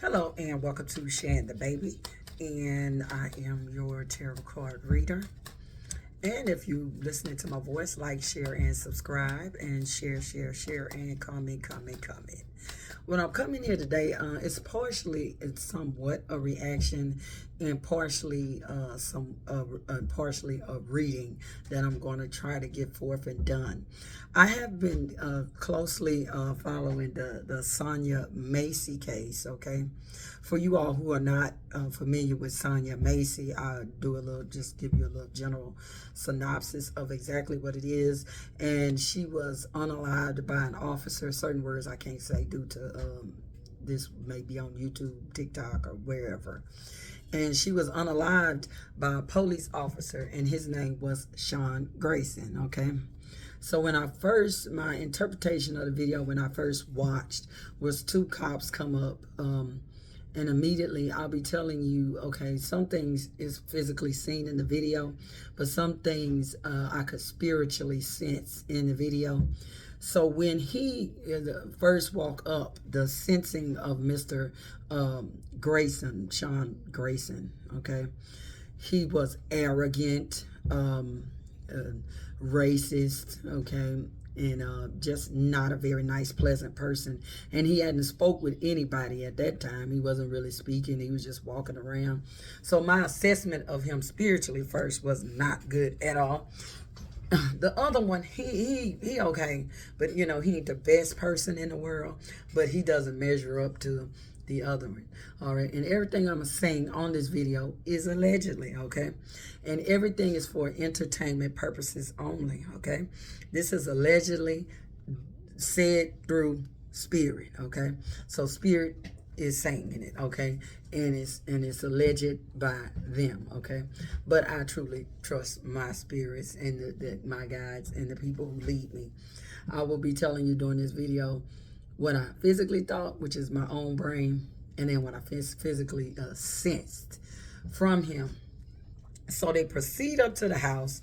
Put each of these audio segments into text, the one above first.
Hello and welcome to Shan the Baby, and I am your tarot card reader. And if you listening to my voice, like, share, and subscribe, and share, and comment. When I'm coming here today, it's somewhat a reaction, and partially partially a reading that I'm going to try to get forth and done. I have been closely following the Sonya Massey case. Okay, for you all who are not familiar with Sonya Massey, I'll just give you a little general synopsis of exactly what it is. And she was unalived by an officer. Certain words I can't say due to this may be on YouTube, TikTok, or wherever. And she was unalived by a police officer, and his name was Sean Grayson. Okay. So my interpretation of the video when I first watched was two cops come up, and immediately I'll be telling you, okay, some things is physically seen in the video, but some things I could spiritually sense in the video. So when he first walked up, the sensing of Mr. Sean Grayson, okay, he was arrogant, racist, okay, and just not a very nice, pleasant person. And he hadn't spoke with anybody at that time. He wasn't really speaking. He was just walking around. So my assessment of him spiritually first was not good at all. The other one, he okay, but he ain't the best person in the world, but he doesn't measure up to the other one. All right, and everything I'm saying on this video is allegedly, okay, and everything is for entertainment purposes only. Okay, this is allegedly said through spirit. Okay, so spirit is saying it, okay, and it's alleged by them, okay, but I truly trust my spirits and my guides and the people who lead me. I will be telling you during this video what I physically thought, which is my own brain, and then what I physically sensed from him. So they proceed up to the house.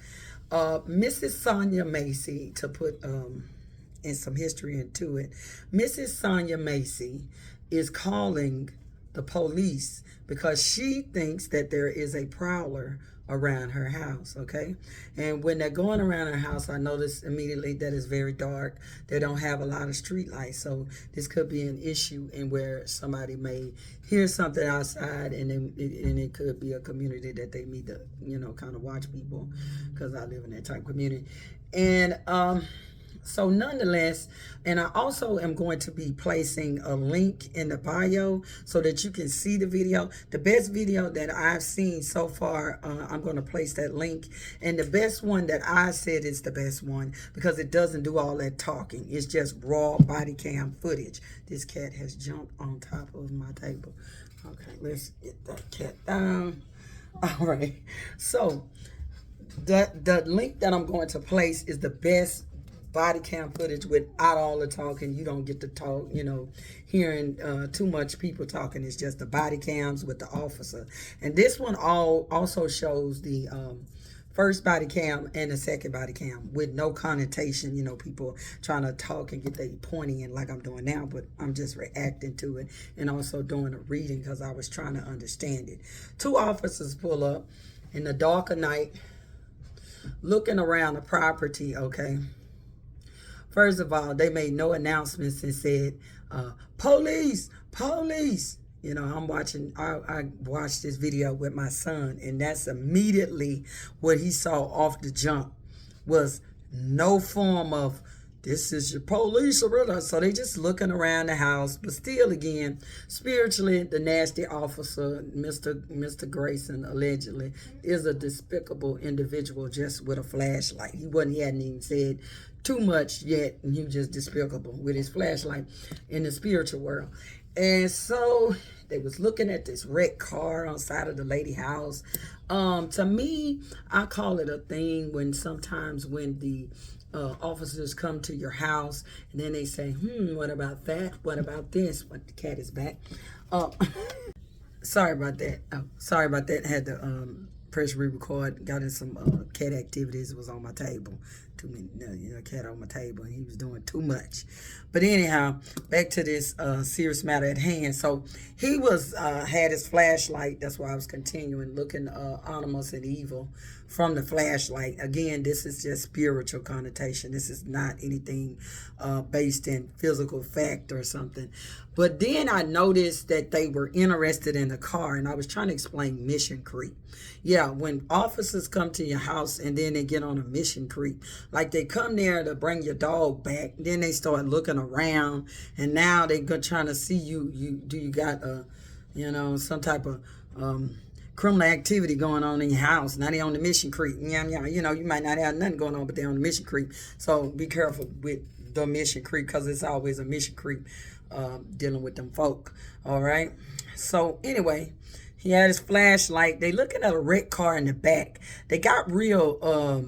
Mrs. Sonya Massey, to put in some history into it, Mrs. Sonya Massey is calling the police because she thinks that there is a prowler around her house, okay? And when they're going around her house, I noticed immediately that it's very dark. They don't have a lot of street lights, so this could be an issue in where somebody may hear something outside, and it could be a community that they need to, kind of watch people, because I live in that type of community. And so nonetheless, and I also am going to be placing a link in the bio so that you can see the video. The best video that I've seen so far, I'm going to place that link. And the best one that I said is the best one because it doesn't do all that talking. It's just raw body cam footage. This cat has jumped on top of my table. Okay, let's get that cat down. All right. So the link that I'm going to place is the best body cam footage without all the talking. You don't get to talk, hearing too much people talking. It's just the body cams with the officer. And this one also shows the first body cam and the second body cam with no connotation, people trying to talk and get their pointing in like I'm doing now, but I'm just reacting to it and also doing a reading because I was trying to understand it. Two officers pull up in the dark of night looking around the property, okay? First of all, they made no announcements and said, police, police. I watched this video with my son, and that's immediately what he saw off the jump was no form of, this is your police. So they just looking around the house, but still, again, spiritually, the nasty officer, Mr. Grayson, allegedly, is a despicable individual just with a flashlight. He hadn't even said too much yet, and he was just despicable with his flashlight in the spiritual world. And so they was looking at this wrecked car on the side of the lady house. To me, I call it a thing when sometimes when the officers come to your house and then they say, what about that? What about this? But the cat is back. Sorry about that. Sorry about that. I had to press re-record. Got in some cat activities. It was on my table. too many, cat on my table, and he was doing too much. But anyhow, back to this serious matter at hand. So he was had his flashlight. That's why I was continuing looking ominous and evil from the flashlight. Again, this is just spiritual connotation. This is not anything based in physical fact or something. But then I noticed that they were interested in the car, and I was trying to explain mission creep. Yeah, when officers come to your house and then they get on a mission creep, like they come there to bring your dog back, then they start looking around, and now they're trying to see you got some type of criminal activity going on in your house. Now they on the mission creep. You might not have nothing going on, but they're on the mission creep. So be careful with the mission creep, because it's always a mission creep dealing with them folk. All right. So anyway, he had his flashlight. They looking at a red car in the back. They got real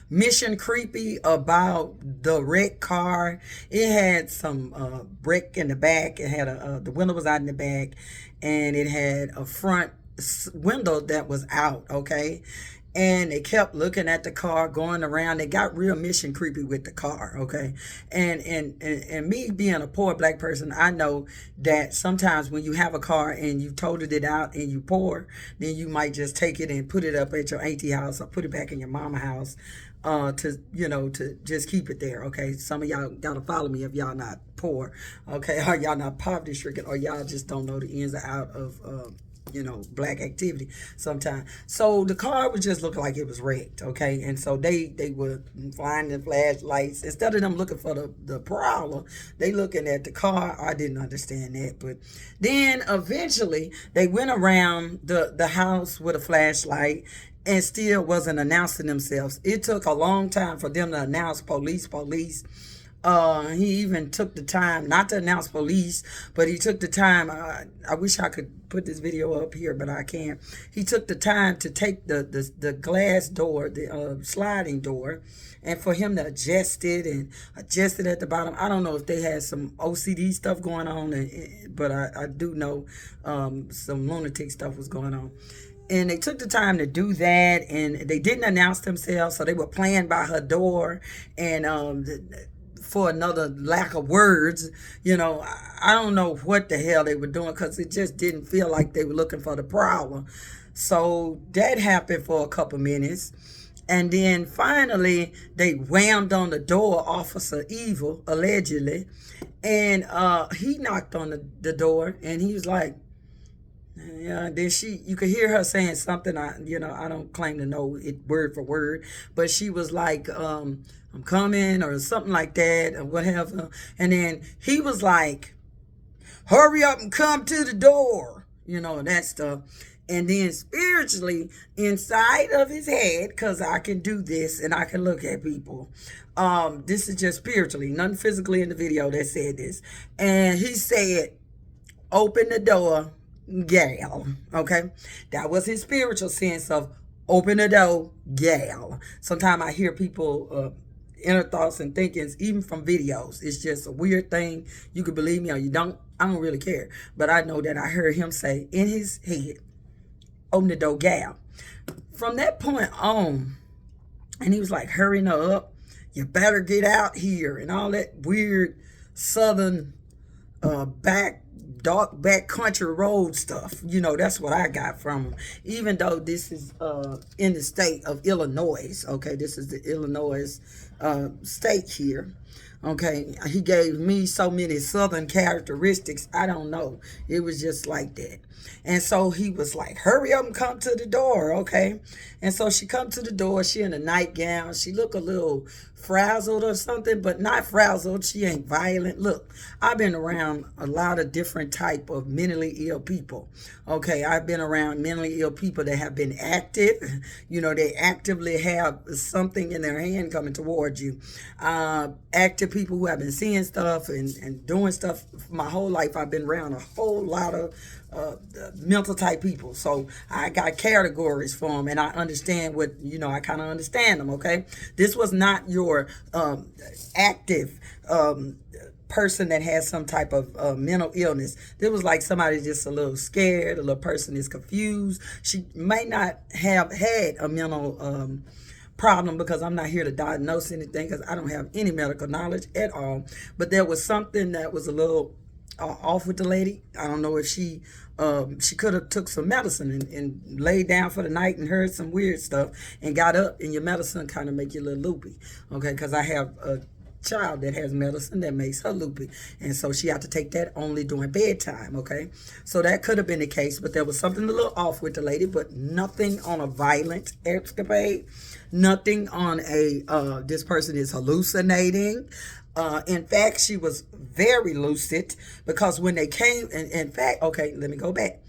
mission creepy about the red car. It had some brick in the back. It had the window was out in the back, and it had a front window that was out. Okay. And they kept looking at the car, going around. They got real mission creepy with the car, okay? And me being a poor black person, I know that sometimes when you have a car and you totaled it out and you poor, then you might just take it and put it up at your auntie house or put it back in your mama house to just keep it there, okay? Some of y'all gotta follow me if y'all not poor, okay? Or y'all not poverty stricken, or y'all just don't know the ins and out of black activity sometimes. So the car was just looking like it was wrecked, okay? And so they were flying the flashlights. Instead of them looking for the problem, they looking at the car. I didn't understand that. But then eventually they went around the house with a flashlight and still wasn't announcing themselves. It took a long time for them to announce police. He even took the time not to announce police, but he took the time. I wish I could put this video up here, but I can't. He took the time to take the glass door, the sliding door, and for him to adjust it at the bottom. I don't know if they had some OCD stuff going on, but I do know some lunatic stuff was going on. And they took the time to do that, and they didn't announce themselves, so they were playing by her door, and for another lack of words, I don't know what the hell they were doing, because it just didn't feel like they were looking for the problem. So that happened for a couple minutes. And then finally, they whammed on the door, Officer Evil, allegedly. And he knocked on the door, and he was like, yeah, then you could hear her saying something. I don't claim to know it word for word, but she was like, I'm coming, or something like that, or whatever. And then he was like, hurry up and come to the door, that stuff. And then spiritually, inside of his head, because I can do this and I can look at people. This is just spiritually, nothing physically in the video that said this. And he said, open the door, gal. Okay? That was his spiritual sense of open the door, gal. Sometimes I hear people inner thoughts and thinkings, even from videos. It's just a weird thing. You can believe me or you don't. I don't really care. But I know that I heard him say in his head, open the door, gal. From that point on, and he was like, hurrying her up. You better get out here. And all that weird southern dark back country road stuff. That's what I got from him. Even though this is in the state of Illinois. Okay, this is the Illinois state here. Okay, he gave me so many southern characteristics. I don't know. It was just like that. And so he was like, hurry up and come to the door, okay? And so she come to the door. She in a nightgown. She look a little frazzled or something, but not frazzled. She ain't violent. Look, I've been around a lot of different type of mentally ill people. Okay, I've been around mentally ill people that have been active. They actively have something in their hand coming towards you. Active people who have been seeing stuff and doing stuff. My whole life, I've been around a whole lot of mental type people. So I got categories for them, and I understand what, I kind of understand them, okay? This was not your active person that has some type of mental illness. This was like somebody just a little scared, a little person is confused. She may not have had a mental problem, because I'm not here to diagnose anything, because I don't have any medical knowledge at all. But there was something that was a little off with the lady. I don't know if she could have took some medicine and laid down for the night and heard some weird stuff and got up, and your medicine kind of make you a little loopy. Okay, because I have a child that has medicine that makes her loopy, and so she had to take that only during bedtime. Okay, so that could have been the case, but there was something a little off with the lady, but nothing on a violent escapade, nothing on a this person is hallucinating. In fact, she was very lucid, because when they came, and in fact, okay, let me go back.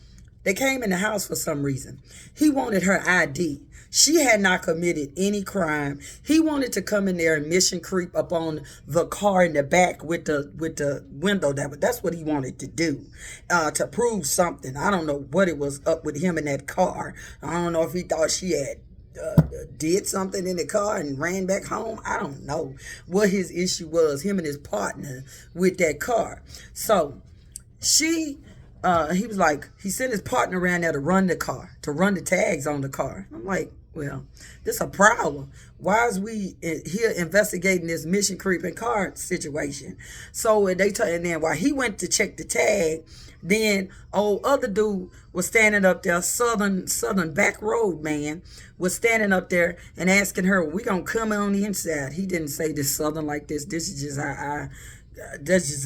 They came in the house for some reason. He wanted her ID. She had not committed any crime. He wanted to come in there and mission creep up on the car in the back with the window. That's what he wanted to do, to prove something. I don't know what it was up with him in that car. I don't know if he thought she had did something in the car and ran back home. I don't know what his issue was, him and his partner with that car. So he was like, he sent his partner around there to run the car, to run the tags on the car. I'm like, well, this a problem. Why is we here investigating this mission creeping car situation? So and then while he went to check the tag, then other dude was standing up there, southern back road man was standing up there and asking her, "We gonna come on the inside?" He didn't say this southern like this. This is just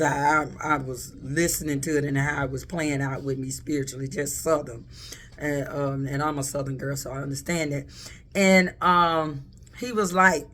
how I was listening to it and how it was playing out with me spiritually, just southern. And I'm a southern girl, so I understand that. And he was like,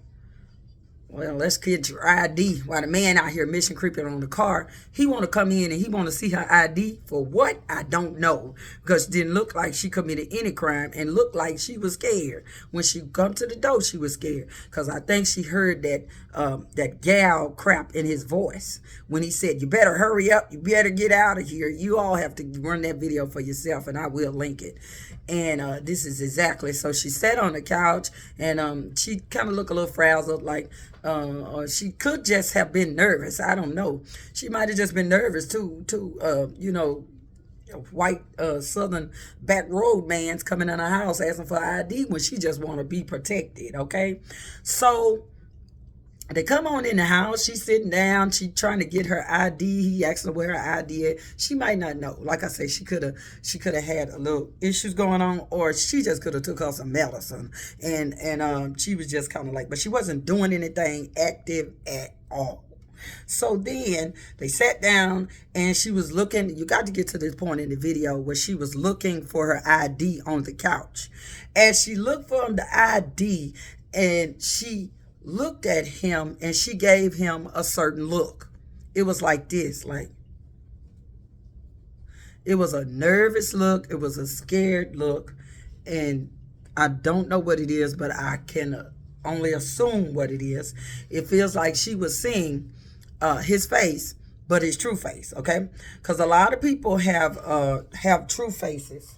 well, let's get your ID. While the man out here mission creeping on the car, he want to come in and he want to see her ID for what? I don't know. Because it didn't look like she committed any crime and looked like she was scared. When she come to the door, she was scared. Because I think she heard that gal crap in his voice when he said, "You better hurry up. You better get out of here." You all have to run that video for yourself, and I will link it. And this is exactly. So she sat on the couch, and she kind of looked a little frazzled, like, or she could just have been nervous. I don't know. She might have just been nervous too. White southern back road man's coming in her house asking for ID when she just want to be protected. Okay, so they come on in the house. She's sitting down. She trying to get her ID. He asking her where her ID is. She might not know. Like I say, she could have had a little issues going on, or she just could have took her some medicine, and she was just kind of like, but she wasn't doing anything active at all. So then they sat down and she was looking. You got to get to this point in the video where she was looking for her ID on the couch. As she looked for the ID, and she looked at him and she gave him a certain look. It was like this, like, it was a nervous look. It was a scared look. And I don't know what it is, but I can only assume what it is. It feels like she was seeing his face, but his true face, okay? Because a lot of people have true faces.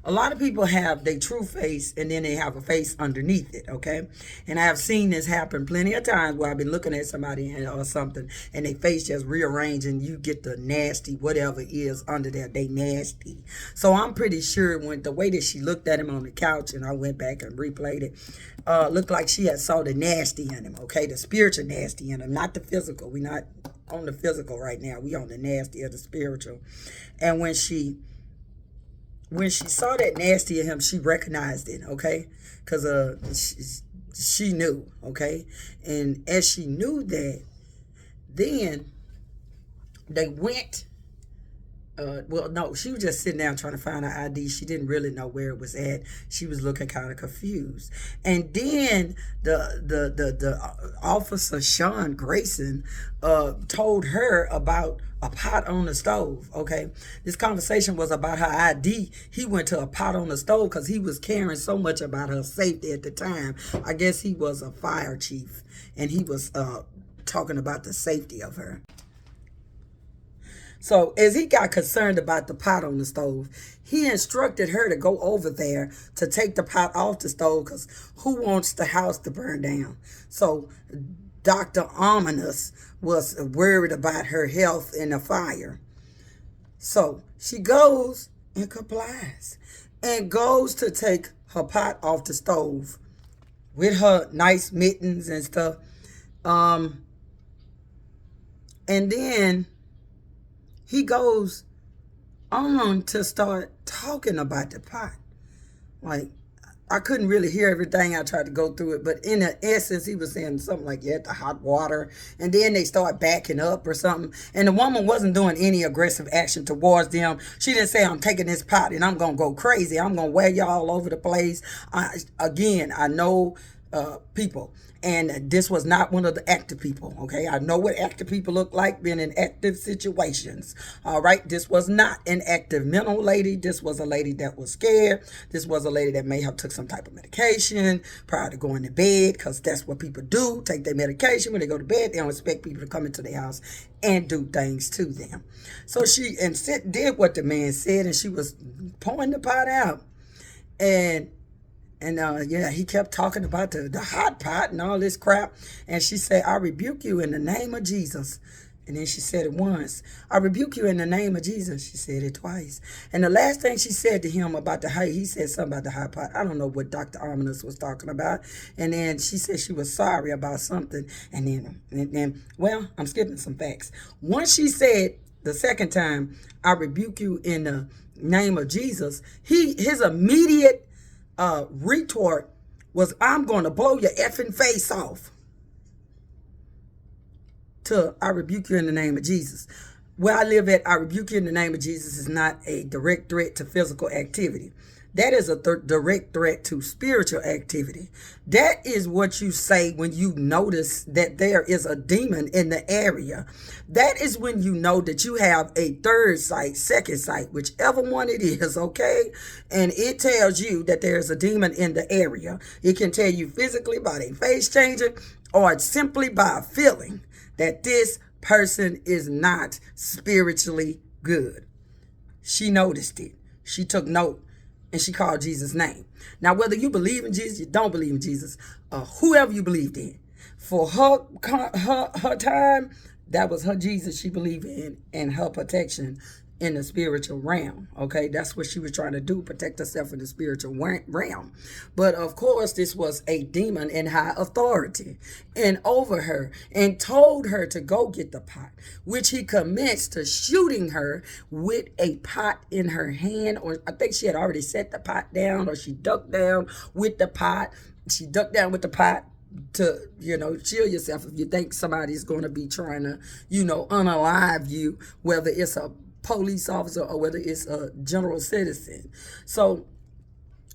A lot of people have their true face and then they have a face underneath it, okay? And I have seen this happen plenty of times where I've been looking at somebody or something and their face just rearranged and you get the nasty whatever is under there. They nasty. So I'm pretty sure when the way that she looked at him on the couch, and I went back and replayed it, looked like she had saw the nasty in him, okay? The spiritual nasty in him, not the physical. We're not on the physical right now. We on the nasty of the spiritual. And when she saw that nasty in him, she recognized it, okay? Because she knew, okay? And as she knew that, then they went, well, no, she was just sitting down trying to find her ID. She didn't really know where it was at. She was looking kind of confused. And then the officer, Sean Grayson, told her about a pot on the stove, okay? This conversation was about her ID. He went to a pot on the stove because he was caring so much about her safety at the time. I guess he was a fire chief, and he was talking about the safety of her. So as he got concerned about the pot on the stove, he instructed her to go over there to take the pot off the stove, because who wants the house to burn down? So Dr. Ominous was worried about her health in the fire. So she goes and complies and goes to take her pot off the stove with her nice mittens and stuff. And then he goes on to start talking about the pot. Like, I couldn't really hear everything. I tried to go through it, but in the essence, he was saying something like, yeah, the hot water. And then they start backing up or something. And the woman wasn't doing any aggressive action towards them. She didn't say, I'm taking this pot and I'm going to go crazy. I'm going to wear y'all all over the place. I know people. And this was not one of the active people, okay? I know what active people look like being in active situations, all right? This was not an active mental lady. This was a lady that was scared. This was a lady that may have took some type of medication prior to going to bed, because that's what people do, take their medication. When they go to bed, they don't expect people to come into their house and do things to them. So she did what the man said, and she was pouring the pot out. And he kept talking about the hot pot and all this crap. And she said, I rebuke you in the name of Jesus. And then she said it once. I rebuke you in the name of Jesus. She said it twice. And the last thing she said to him about he said something about the hot pot. I don't know what Dr. Ominous was talking about. And then she said she was sorry about something. And then, well, I'm skipping some facts. Once she said the second time, I rebuke you in the name of Jesus, his immediate retort was, I'm going to blow your effing face off. To I rebuke you in the name of Jesus. Where I live at, I rebuke you in the name of Jesus is not a direct threat to physical activity. That is a direct threat to spiritual activity. That is what you say when you notice that there is a demon in the area. That is when you know that you have a third sight, second sight, whichever one it is, okay? And it tells you that there's a demon in the area. It can tell you physically by their face changing, or simply by a feeling that this person is not spiritually good. She noticed it. She took note. And she called Jesus' name. Now, whether you believe in Jesus, you don't believe in Jesus, whoever you believed in, for her time, that was her Jesus she believed in, and her protection in the spiritual realm. Okay, that's what she was trying to do, protect herself in the spiritual realm. But of course, this was a demon in high authority and over her, and told her to go get the pot, which he commenced to shooting her with a pot in her hand. Or I think she had already set the pot down, or she ducked down with the pot. She ducked down with the pot to, chill yourself if you think somebody's going to be trying to, unalive you, whether it's a police officer or whether it's a general citizen. So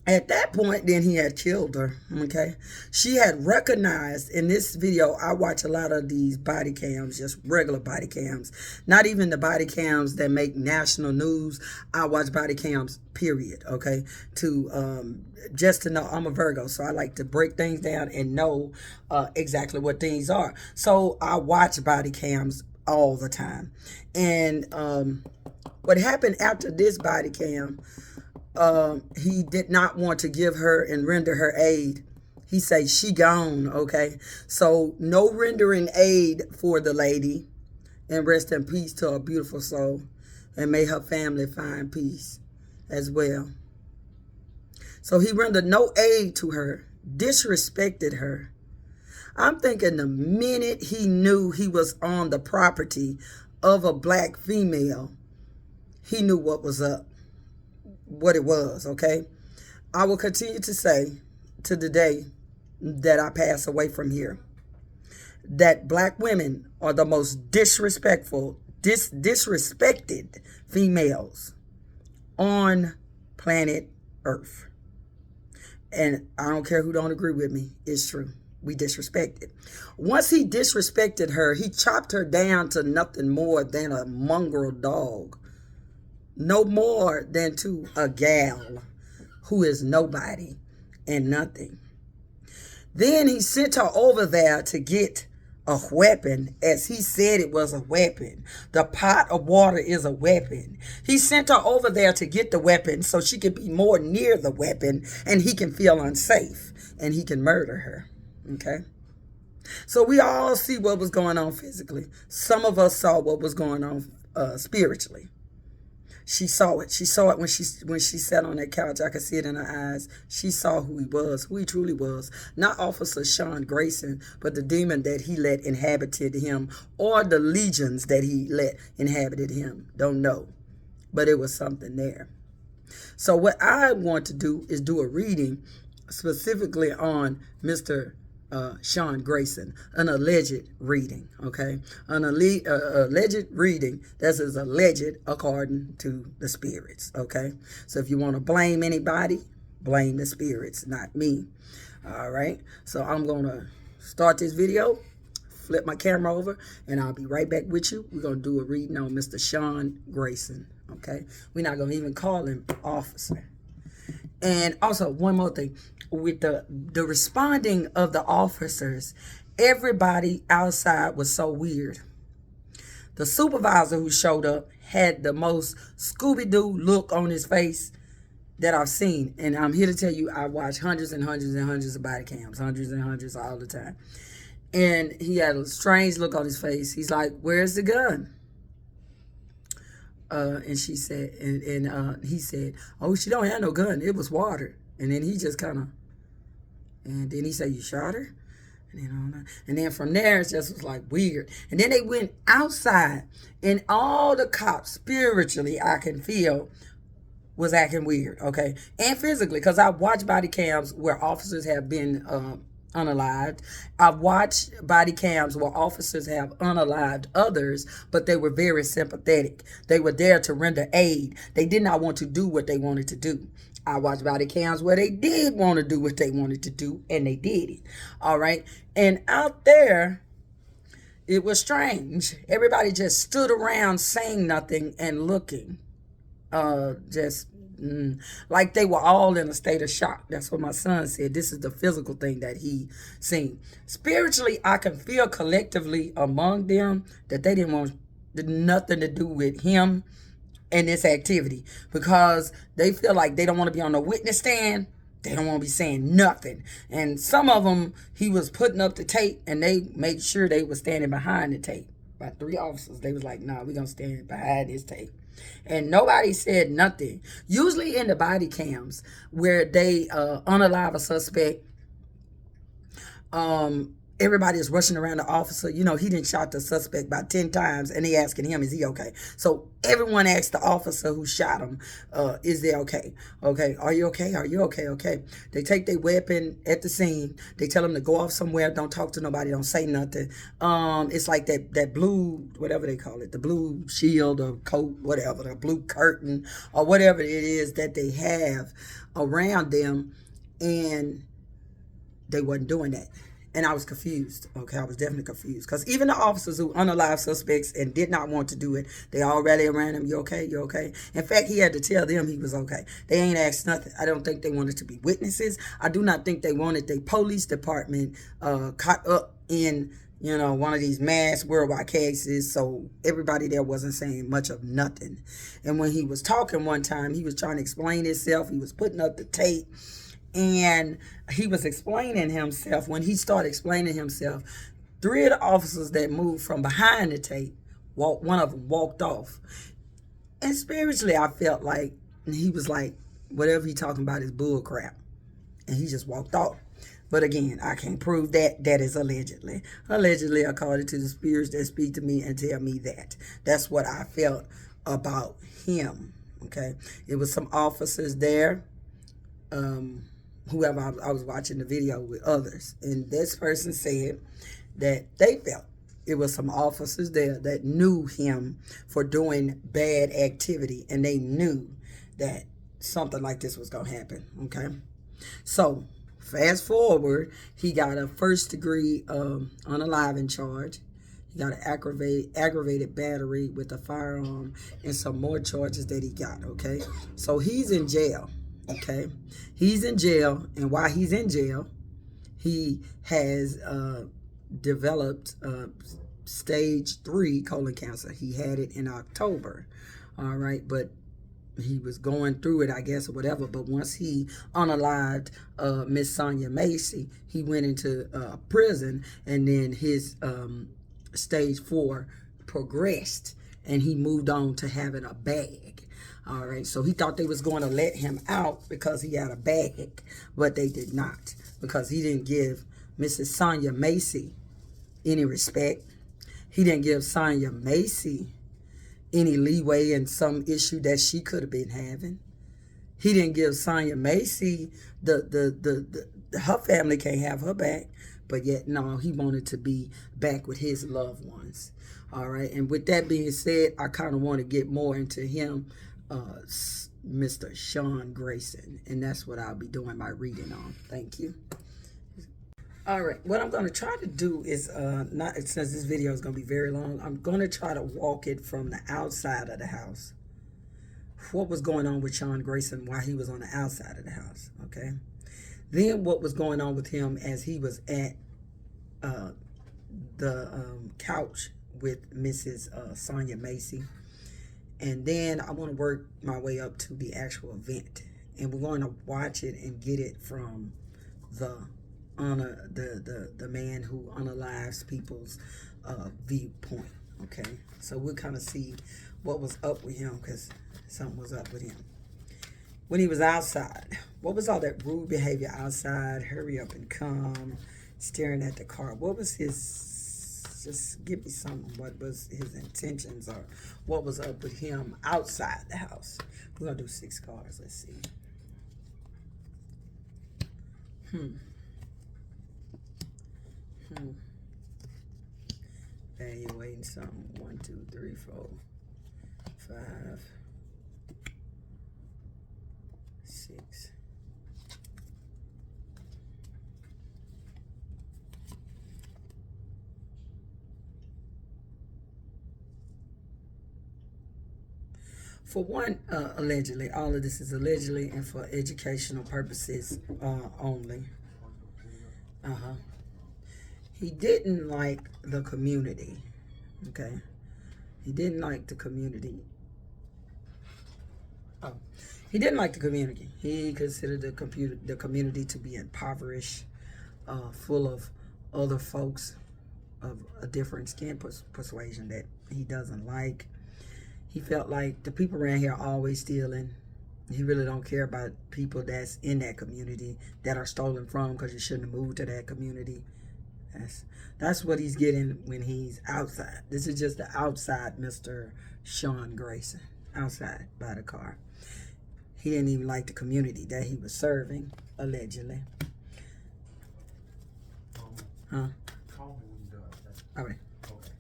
at that point, then he had killed her, okay? She had recognized, in this video, I watch a lot of these body cams, just regular body cams, not even the body cams that make national news. I watch body cams, period, okay? Just to know, I'm a Virgo, so I like to break things down and know exactly what things are. So I watch body cams all the time. And what happened after this body cam, he did not want to give her and render her aid. He said, she gone, okay? So no rendering aid for the lady, and rest in peace to her beautiful soul, and may her family find peace as well. So he rendered no aid to her, disrespected her. I'm thinking the minute he knew he was on the property of a black female, he knew what was up, what it was, okay? I will continue to say to the day that I pass away from here, that black women are the most disrespectful, disrespected females on planet Earth. And I don't care who don't agree with me, it's true. We disrespected. Once he disrespected her, he chopped her down to nothing more than a mongrel dog. No more than to a gal who is nobody and nothing. Then he sent her over there to get a weapon, as he said it was a weapon. The pot of water is a weapon. He sent her over there to get the weapon so she could be more near the weapon and he can feel unsafe and he can murder her. Okay? So we all see what was going on physically. Some of us saw what was going on spiritually. She saw it. She saw it when she sat on that couch. I could see it in her eyes. She saw who he was, who he truly was. Not Officer Sean Grayson, but the demon that he let inhabited him, or the legions that he let inhabited him. Don't know. But it was something there. So what I want to do is do a reading specifically on Mr. Sean Grayson, an alleged reading, okay? An alleged reading that is alleged according to the spirits, okay? So if you want to blame anybody, blame the spirits, not me, all right? So I'm going to start this video, flip my camera over, and I'll be right back with you. We're going to do a reading on Mr. Sean Grayson, okay? We're not going to even call him officer. And also, one more thing. With the responding of the officers, everybody outside was so weird. The supervisor who showed up had the most Scooby-Doo look on his face that I've seen. And I'm here to tell you, I watch hundreds and hundreds and hundreds of body cams, hundreds and hundreds all the time. And he had a strange look on his face. He's like, "Where's the gun?" And she said, and he said, "Oh, she don't have no gun. It was water." And then he just kind of, and then he said, "You shot her?" And then from there, it just was like weird. And then they went outside, and all the cops, spiritually, I can feel, was acting weird, okay? And physically, because I watched body cams where officers have been unalived. I've watched body cams where officers have unalived others, but they were very sympathetic. They were there to render aid. They did not want to do what they wanted to do. I watched body cams where they did want to do what they wanted to do, and they did it. All right. And out there, it was strange. Everybody just stood around saying nothing and looking. Like they were all in a state of shock. That's what my son said. This is the physical thing that he seen. Spiritually, I can feel collectively among them that they didn't want nothing to do with him and this activity, because they feel like they don't want to be on the witness stand. They don't want to be saying nothing. And some of them, he was putting up the tape, and they made sure they were standing behind the tape. By 3 officers, they was like, "Nah, we're going to stand behind this tape." And nobody said nothing. Usually in the body cams where they unalive a suspect, everybody is rushing around the officer. You know, he didn't shot the suspect about 10 times, and they asking him, "Is he okay?" So everyone asked the officer who shot him, "Is they okay? Okay, are you okay? Are you okay? Okay." They take their weapon at the scene. They tell them to go off somewhere. Don't talk to nobody. Don't say nothing. It's like that blue, whatever they call it, the blue shield or coat, whatever, the blue curtain or whatever it is that they have around them, and they wasn't doing that. And I was confused. Okay, I was definitely confused. Because even the officers who unalived suspects and did not want to do it, they all rallied around him. "You okay? You okay?" In fact, he had to tell them he was okay. They ain't asked nothing. I don't think they wanted to be witnesses. I do not think they wanted the police department caught up in, you know, one of these mass worldwide cases. So everybody there wasn't saying much of nothing. And when he was talking one time, he was trying to explain himself. He was putting up the tape. And he was explaining himself. When he started explaining himself, 3 of the officers that moved from behind the tape, one of them walked off. And spiritually, I felt like he was like, whatever he talking about is bull crap. And he just walked off. But again, I can't prove that. That is allegedly. Allegedly, according to the spirits that speak to me and tell me that. That's what I felt about him. Okay. It was some officers there. Whoever I was watching the video with others, and this person said that they felt it was some officers there that knew him for doing bad activity, and they knew that something like this was going to happen. Okay, so fast forward, he got a first-degree unaliving charge. He got an aggravated battery with a firearm and some more charges that he got. Okay, so he's in jail. Okay, he's in jail, and while he's in jail, he has developed stage 3 colon cancer. He had it in October, all right, but he was going through it, I guess, or whatever. But once he unalived Miss Sonya Massey, he went into prison, and then his stage 4 progressed, and he moved on to having a bag. All right, so he thought they was going to let him out because he had a bag, but they did not, because he didn't give Mrs. Sonya Massey any respect. He didn't give Sonya Massey any leeway in some issue that she could have been having. He didn't give Sonya Massey her family can't have her back, but yet no, he wanted to be back with his loved ones. All right, and with that being said, I kind of want to get more into him, Mr. Sean Grayson, and that's what I'll be doing my reading on. Thank you. All right, what I'm going to try to do is, not since this video is going to be very long, I'm going to try to walk it from the outside of the house. What was going on with Sean Grayson while he was on the outside of the house, okay? Then what was going on with him as he was at the couch with Mrs. Sonya Massey. And then I want to work my way up to the actual event. And we're going to watch it and get it from the man who unalives people's viewpoint, okay? So we'll kind of see what was up with him, because something was up with him. When he was outside, what was all that rude behavior outside? Hurry up and come, staring at the car. What was his, just give me some, what was his intentions, or what was up with him outside the house? We're going to do 6 cards. Let's see. Evaluating something. 1, 2, 3, 4, 5, 6. For one, allegedly, all of this is allegedly and for educational purposes only. He didn't like the community, okay? He didn't like the community. He didn't like the community. He considered the community to be impoverished, full of other folks of a different skin persuasion that he doesn't like. He felt like the people around here are always stealing. He really don't care about people that's in that community that are stolen from, because you shouldn't have moved to that community. That's what he's getting when he's outside. This is just the outside Mr. Sean Grayson, outside by the car. He didn't even like the community that he was serving, allegedly. Huh? Call me when you're done. All right. Okay.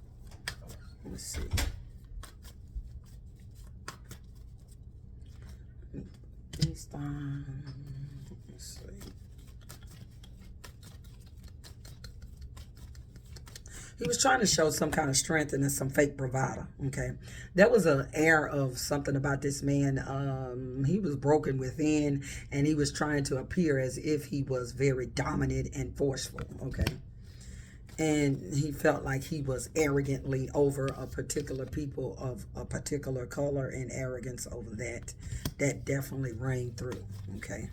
Let's see. Let's see. He was trying to show some kind of strength and then some fake bravado, okay? There was an air of something about this man. He was broken within, and he was trying to appear as if he was very dominant and forceful, okay? And he felt like he was arrogantly over a particular people of a particular color, and arrogance over that. That definitely rang through, okay?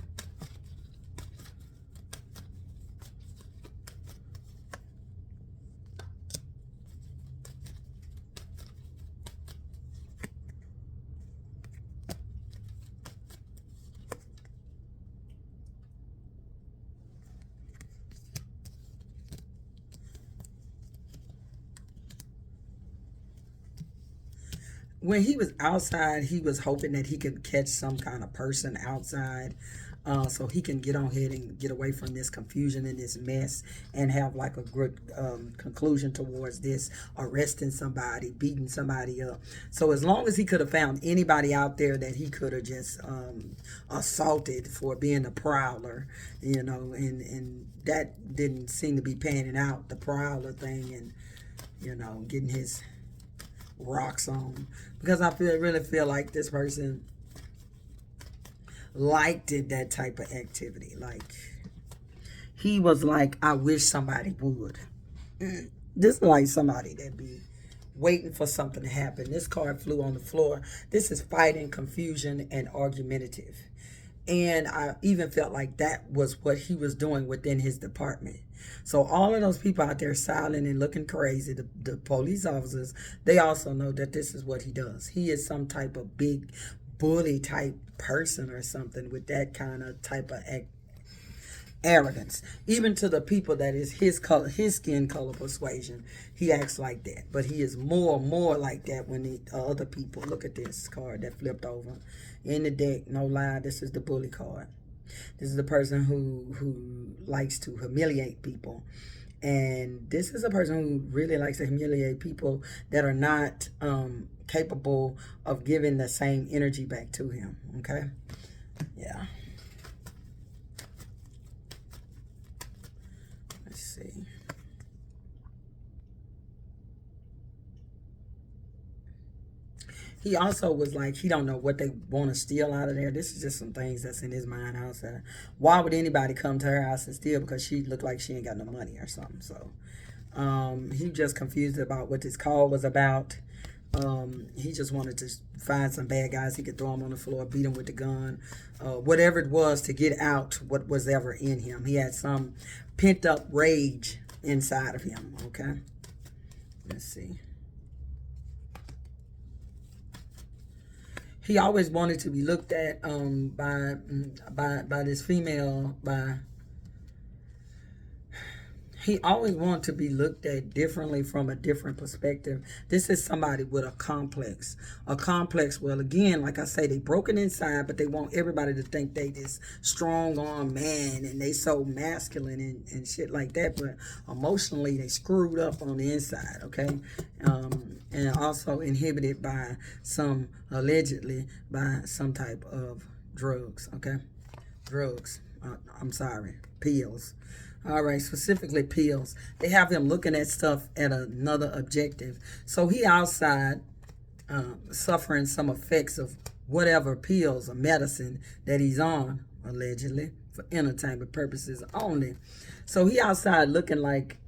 When he was outside, he was hoping that he could catch some kind of person outside, so he can get on ahead and get away from this confusion and this mess, and have like a good conclusion towards this, arresting somebody, beating somebody up. So as long as he could have found anybody out there that he could have just assaulted for being a prowler, you know, and that didn't seem to be panning out, the prowler thing, and, you know, getting his rocks on, because I really feel like this person liked it, that type of activity. Like, he was like, I wish somebody would. This is like somebody that be waiting for something to happen. This card flew on the floor. This is fighting, confusion, and argumentative. And I even felt like that was what he was doing within his department. So all of those people out there silent and looking crazy, the police officers, they also know that this is what he does. He is some type of big bully type person or something with that kind of type of arrogance. Even to the people that is his color, his skin color persuasion, he acts like that. But he is more like that when the other people. Look at this card that flipped over in the deck. No lie, this is the bully card. This is the person who likes to humiliate people. And this is a person who really likes to humiliate people that are not capable of giving the same energy back to him. Okay? Yeah. Let's see. He also was like, he don't know what they want to steal out of there. This is just some things that's in his mind outside. Why would anybody come to her house and steal? Because she looked like she ain't got no money or something. So he just confused about what this call was about. He just wanted to find some bad guys. He could throw them on the floor, beat them with the gun, whatever it was to get out what was ever in him. He had some pent up rage inside of him. Okay, let's see. He always wanted to be looked at by this female. He always wanted to be looked at differently from a different perspective. This is somebody with a complex. A complex, well, again, like I say, they broken inside, but they want everybody to think they this strong-armed man and they so masculine and shit like that. But emotionally, they screwed up on the inside, okay? And also inhibited by allegedly by some type of drugs, okay? Drugs. I'm sorry, pills. All right, specifically pills. They have him looking at stuff at another objective. So he outside suffering some effects of whatever pills or medicine that he's on, allegedly, for entertainment purposes only. So he outside looking like,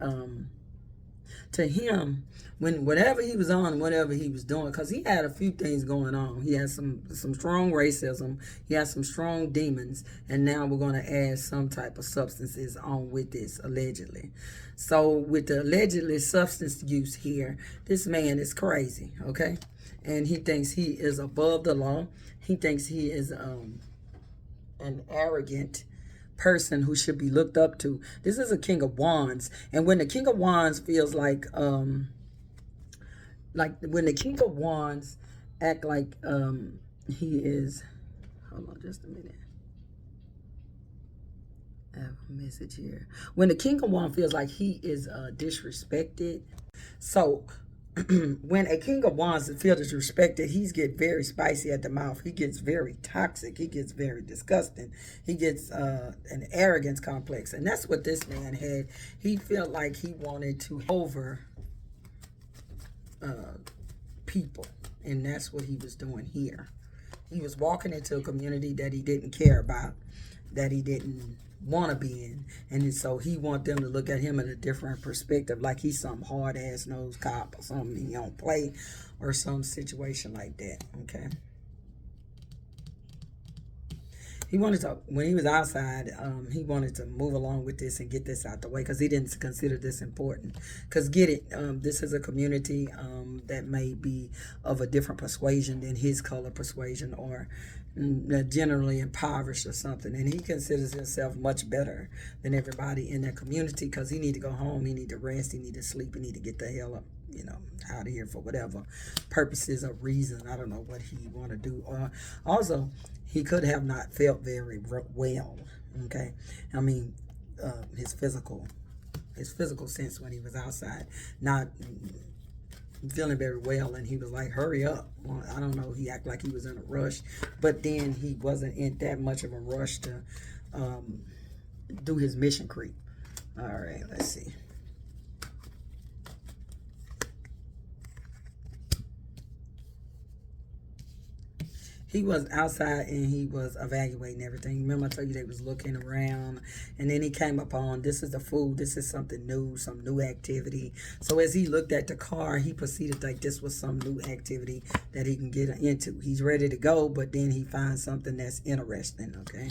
to him, whatever he was on, whatever he was doing, because he had a few things going on. He had some strong racism. He had some strong demons. And now we're going to add some type of substances on with this, allegedly. So with the allegedly substance use here, this man is crazy, okay? And he thinks he is above the law. He thinks he is an arrogant person who should be looked up to. This is a King of Wands. And when the King of Wands feels like when the King of Wands act like he is, hold on just a minute. I have a message here. When the King of Wands feels like he is disrespected. So when a King of Wands feels disrespected, he's get very spicy at the mouth. He gets very toxic. He gets very disgusting. He gets an arrogance complex. And that's what this man had. He felt like he wanted to over people. And that's what he was doing here. He was walking into a community that he didn't care about, that he didn't want to be in, and so he want them to look at him in a different perspective, like he's some hard ass nosed cop or something he don't play, or some situation like that. Okay. He wanted to, when he was outside, he wanted to move along with this and get this out the way because he didn't consider this important. Because get it, this is a community that may be of a different persuasion than his color persuasion, or generally impoverished or something. And he considers himself much better than everybody in that community because he need to go home, he need to rest, he need to sleep, he need to get the hell up, out of here for whatever purposes or reason. I don't know what he want to do. Or also, he could have not felt very well. Okay, I mean, his physical sense when he was outside, not feeling very well, and he was like, "Hurry up!" Well, I don't know. He acted like he was in a rush, but then he wasn't in that much of a rush to do his mission creep. All right, let's see. He was outside and he was evaluating everything. Remember I told you they was looking around, and then he came upon, this is the food, this is something new, some new activity. So as he looked at the car, he proceeded like this was some new activity that he can get into. He's ready to go, but then he finds something that's interesting, okay?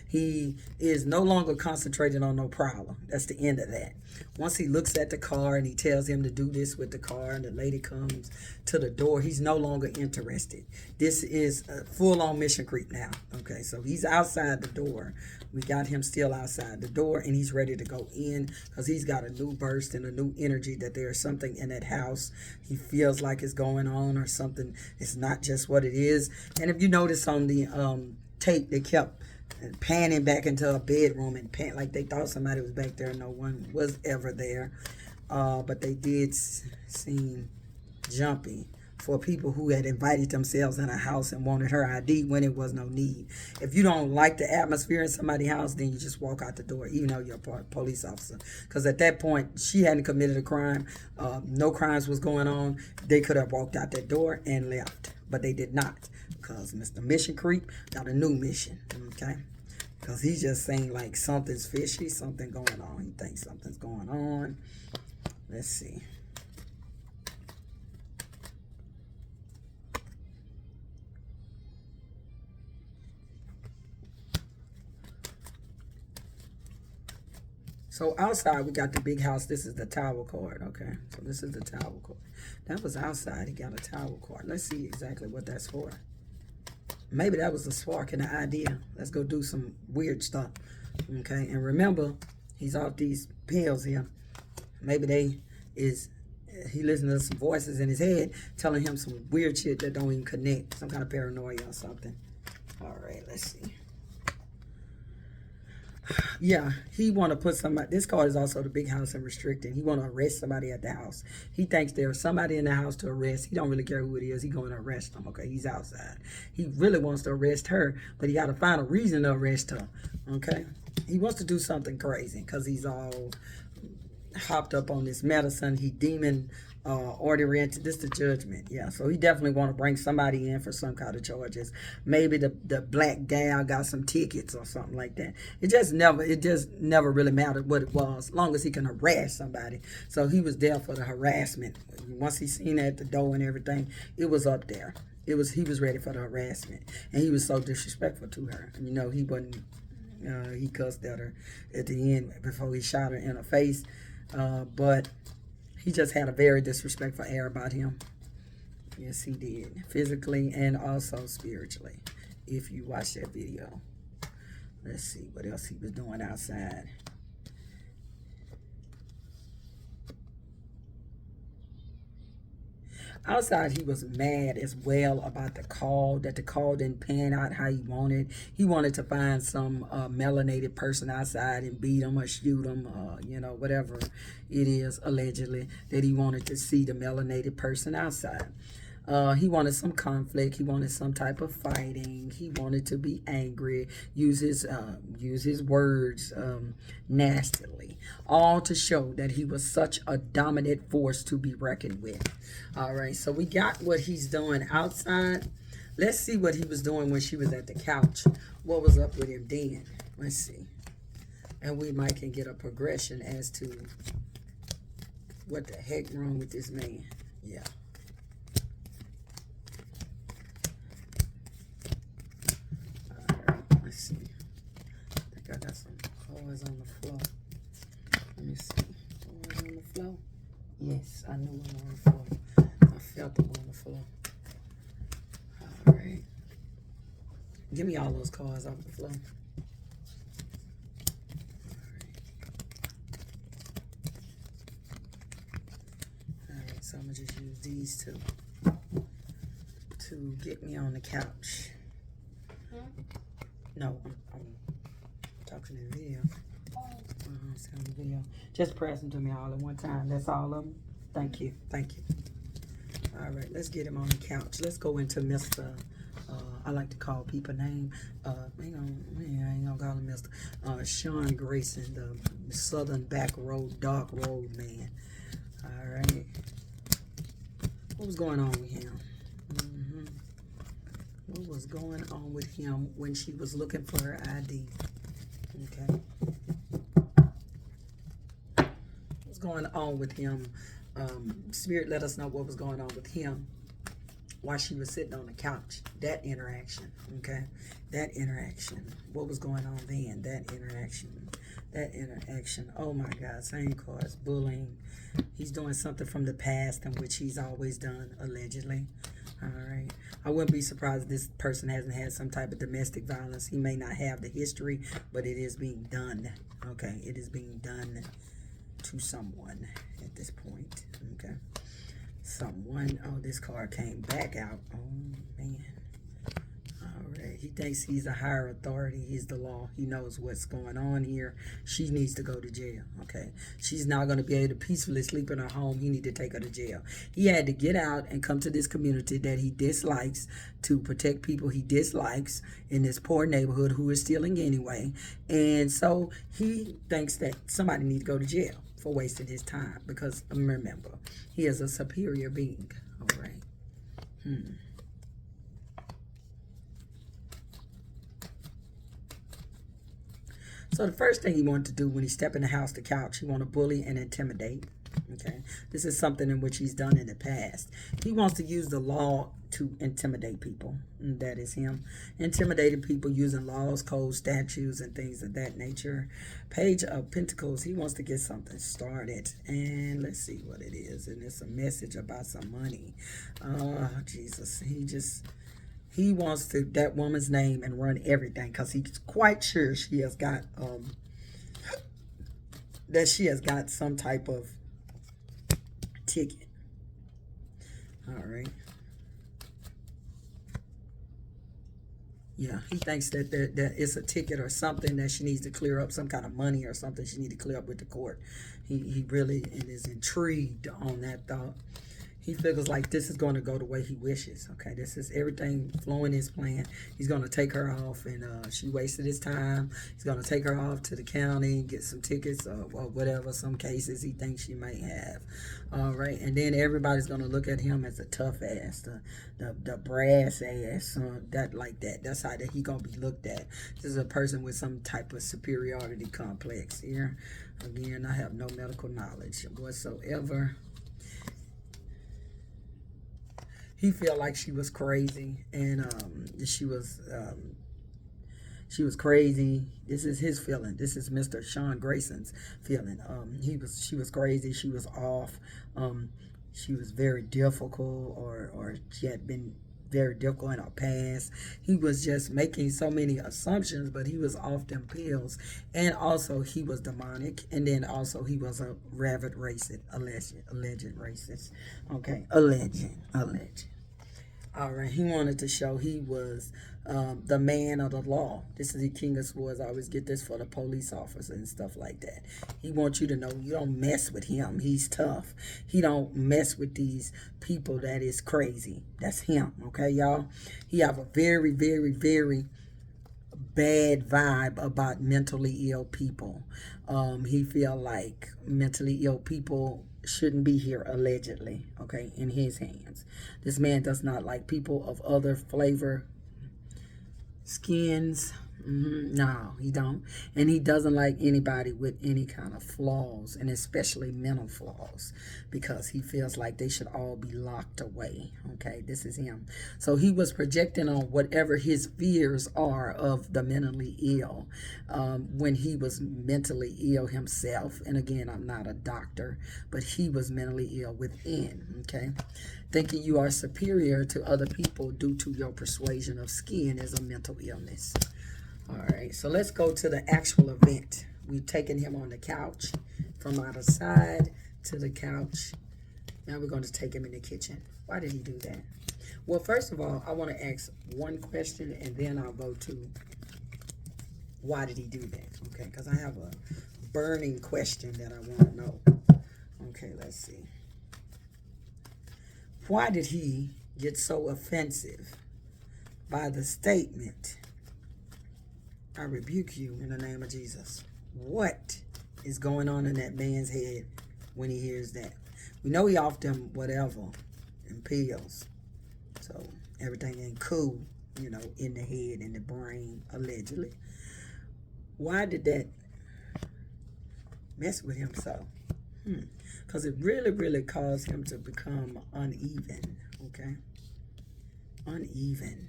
He is no longer concentrated on no problem. That's the end of that. Once he looks at the car and he tells him to do this with the car, and the lady comes to the door, he's no longer interested. This is full on mission creep now. Okay, so he's outside the door. We got him still outside the door, and he's ready to go in because he's got a new burst and a new energy that there's something in that house. He feels like it's going on or something. It's not just what it is. And if you notice on the tape, they kept panning back into a bedroom and like they thought somebody was back there. No one was ever there. But they did seem jumpy for people who had invited themselves in a house and wanted her ID when it was no need. If you don't like the atmosphere in somebody's house, then you just walk out the door, even though you're a police officer. Because at that point, she hadn't committed a crime. No crimes was going on. They could have walked out that door and left, but they did not, because Mr. Mission Creep got a new mission, okay? Because he's just saying like something's fishy, something going on. He thinks something's going on. Let's see. So outside, we got the big house. This is the tower card, okay? So this is the tower card. That was outside. He got a tower card. Let's see exactly what that's for. Maybe that was the spark and the idea. Let's go do some weird stuff, okay? And remember, he's off these pills here. Maybe he listening to some voices in his head telling him some weird shit that don't even connect. Some kind of paranoia or something. All right, let's see. Yeah, he want to put somebody. This card is also the big house and restricting. He want to arrest somebody at the house. He thinks there's somebody in the house to arrest. He don't really care who it is. He going to arrest them. Okay, he's outside. He really wants to arrest her, but he got to find a reason to arrest her. Okay, he wants to do something crazy because he's all hopped up on this medicine. He demon oriented. This is the judgment. Yeah, so he definitely want to bring somebody in for some kind of charges. Maybe the black gal got some tickets or something like that. It just never really mattered what it was, as long as he can harass somebody. So he was there for the harassment. Once he seen her at the door and everything, it was up there. He was ready for the harassment, and he was so disrespectful to her. You know, he wasn't. He cussed at her at the end before he shot her in her face, but he just had a very disrespectful air about him. Yes, he did. Physically and also spiritually. If you watch that video. Let's see what else he was doing outside. Outside, he was mad as well about the call, that the call didn't pan out how he wanted. He wanted to find some melanated person outside and beat him or shoot him, you know, whatever it is, allegedly, that he wanted to see the melanated person outside. He wanted some conflict. He wanted some type of fighting. He wanted to be angry, use his words nastily, all to show that he was such a dominant force to be reckoned with. All right, so we got what he's doing outside. Let's see what he was doing when she was at the couch. What was up with him then? Let's see. And we might can get a progression as to what the heck wrong with this man. Yeah. Let's see. I think I got some cards on the floor. Let me see. Cards on the floor? Yes, I knew them on the floor. I felt them on the floor. All right. Give me all those cards off the floor. All right, so I'm going to just use these two to get me on the couch. No, I'm talking in the video. It's on the video. Just press them to me all at one time. That's all of them. Thank you. Thank you. All right, let's get him on the couch. Let's go into Mr. I like to call people name. I ain't gonna call him Mr. Sean Grayson, the Southern Back Road, Dark Road man. All right. What was going on with him? What was going on with him when she was looking for her ID? Okay. What's going on with him? Spirit let us know what was going on with him while she was sitting on the couch. That interaction, okay? That interaction. What was going on then? That interaction. That interaction. Oh my God, same cards. Bullying. He's doing something from the past in which he's always done, allegedly. All right. I wouldn't be surprised if this person hasn't had some type of domestic violence. He may not have the history, but it is being done. Okay. It is being done to someone at this point. Okay. Someone. Oh, this card came back out. Oh, man. All right. He thinks he's a higher authority. He's the law. He knows what's going on here. She needs to go to jail. Okay. She's not going to be able to peacefully sleep in her home. He need to take her to jail. He had to get out and come to this community that he dislikes to protect people he dislikes in this poor neighborhood who is stealing anyway. And so he thinks that somebody needs to go to jail for wasting his time, because remember, he is a superior being. All right. So the first thing he wanted to do when he stepped in the house, the couch, he wanted to bully and intimidate. Okay. This is something in which he's done in the past. He wants to use the law to intimidate people. And that is him. Intimidating people using laws, codes, statutes, and things of that nature. Page of Pentacles. He wants to get something started. And let's see what it is. And it's a message about some money. Oh, Jesus. He wants to that woman's name and run everything, because he's quite sure she has got some type of ticket. All right. Yeah, he thinks that it's a ticket or something that she needs to clear up, some kind of money or something she needs to clear up with the court. He really is intrigued on that thought. He feels like this is going to go the way he wishes. Okay, this is everything flowing his plan. He's going to take her off, and she wasted his time. He's going to take her off to the county, get some tickets or whatever, some cases he thinks she may have. All right, and then everybody's going to look at him as a tough ass, the brass ass, that. That's how that he going to be looked at. This is a person with some type of superiority complex here. Again, I have no medical knowledge whatsoever. He felt like she was crazy, and she was crazy. This is his feeling. This is Mr. Sean Grayson's feeling. She was crazy. She was off. She was very difficult, or she had been very difficult in her past. He was just making so many assumptions, but he was off them pills. And also he was demonic, and then also he was a rabid racist, alleged racist. Okay, alleged. All right, he wanted to show he was the man of the law. This is the King of Swords. I always get this for the police officer and stuff like that. He wants you to know you don't mess with him. He's tough. He don't mess with these people that is crazy. That's him, okay, y'all? He have a very, very, very bad vibe about mentally ill people. He feel like mentally ill people shouldn't be here, allegedly, okay, in his hands. This man does not like people of other flavor, skins. No, he don't. And he doesn't like anybody with any kind of flaws, and especially mental flaws, because he feels like they should all be locked away. Okay, this is him. So he was projecting on whatever his fears are of the mentally ill when he was mentally ill himself. And again, I'm not a doctor, but he was mentally ill within. Okay, thinking you are superior to other people due to your persuasion of skin is a mental illness. All right, so let's go to the actual event. We've taken him on the couch, from out of side to the couch. Now we're going to take him in the kitchen. Why did he do that? Well, first of all, I want to ask one question, and then I'll go to why did he do that? Okay, because I have a burning question that I want to know. Okay, let's see. Why did he get so offensive by the statement, I rebuke you in the name of Jesus? What is going on in that man's head when he hears that? We know he off them whatever and pills, so everything ain't cool, in the head and the brain, allegedly. Why did that mess with him so? Because it really, really caused him to become uneven. Okay, uneven.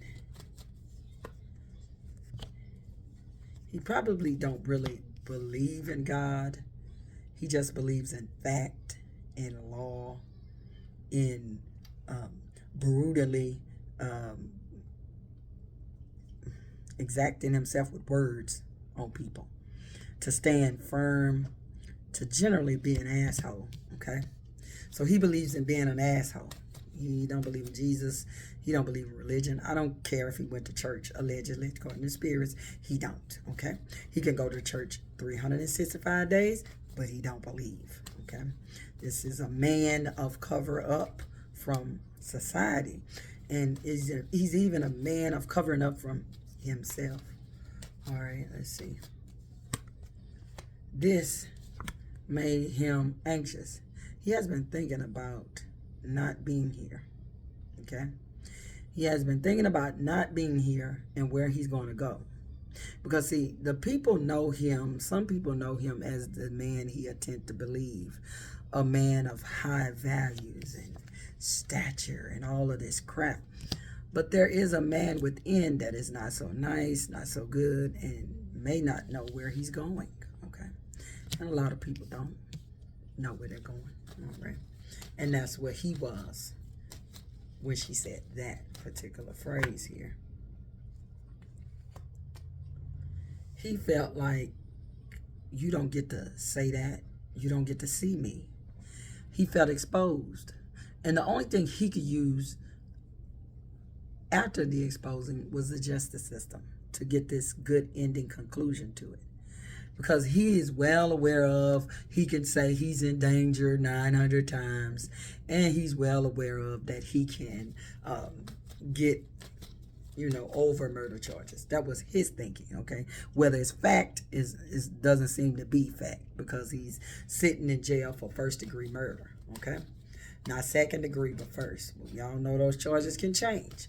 He probably don't really believe in God. He just believes in fact, in law, in brutally exacting himself with words on people, to stand firm, to generally be an asshole, okay? So he believes in being an asshole. He don't believe in Jesus. He don't believe in religion. I don't care if he went to church, allegedly, according to spirits. He don't, okay? He can go to church 365 days, but he don't believe, okay? This is a man of cover up from society. And he's even a man of covering up from himself. All right, let's see. This made him anxious. He has been thinking about not being here, okay? He has been thinking about not being here and where he's going to go. Because, see, the people know him, some people know him as the man he attempts to believe, a man of high values and stature and all of this crap. But there is a man within that is not so nice, not so good, and may not know where he's going, okay? And a lot of people don't know where they're going, all right? And that's where he was when she said that particular phrase here. He felt like, you don't get to say that. You don't get to see me. He felt exposed. And the only thing he could use after the exposing was the justice system to get this good ending conclusion to it. Because he is well aware of, he can say he's in danger 900 times, and he's well aware of that he can get, over murder charges. That was his thinking, okay? Whether it's fact is doesn't seem to be fact, because he's sitting in jail for first-degree murder, okay? Not second degree, but first. Y'all know those charges can change.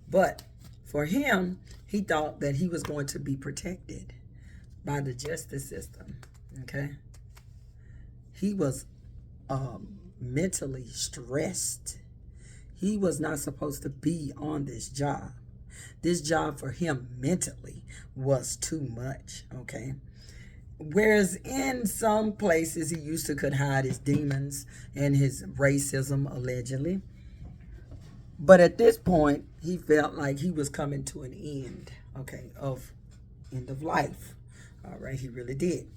But for him, he thought that he was going to be protected by the justice system, okay? He was mentally stressed. He was not supposed to be on this job. This job for him mentally was too much, okay? Whereas in some places he used to could hide his demons and his racism, allegedly. But at this point, he felt like he was coming to an end, okay, end of life. All right, he really did.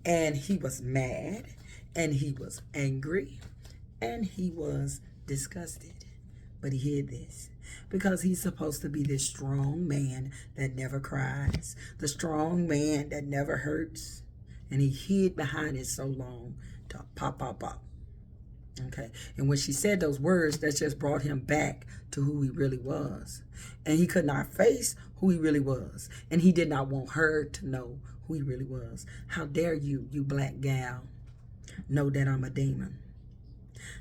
And he was mad, and he was angry, and he was disgusted. But he hid this because he's supposed to be this strong man that never cries, the strong man that never hurts. And he hid behind it so long to pop, pop, pop. Okay. And when she said those words, that just brought him back to who he really was. And he could not face who he really was. And he did not want her to know who he really was. How dare you, you black gal, know that I'm a demon?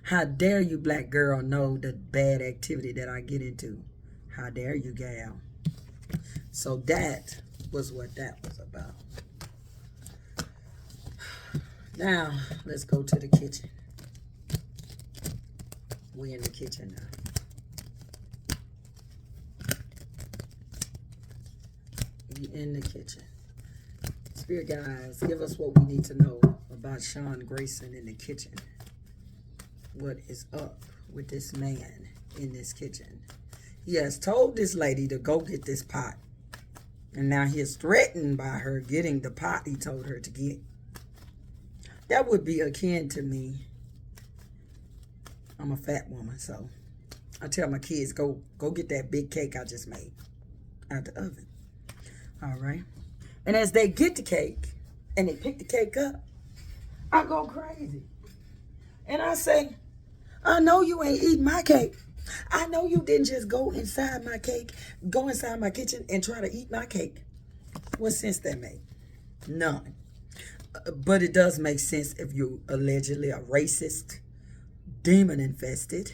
How dare you, black girl, know the bad activity that I get into? How dare you, gal? So that was what that was about. Now, let's go to the kitchen. We're in the kitchen now. We in the kitchen. Spirit guys, give us what we need to know about Sean Grayson in the kitchen. What is up with this man in this kitchen? He has told this lady to go get this pot. And now he is threatened by her getting the pot he told her to get. That would be akin to me. I'm a fat woman, so I tell my kids, go get that big cake I just made out the oven. All right. And as they get the cake and they pick the cake up, I go crazy. And I say, I know you ain't eating my cake. I know you didn't just go inside my kitchen and try to eat my cake. What sense that made? None. But it does make sense if you're allegedly a racist, demon infested,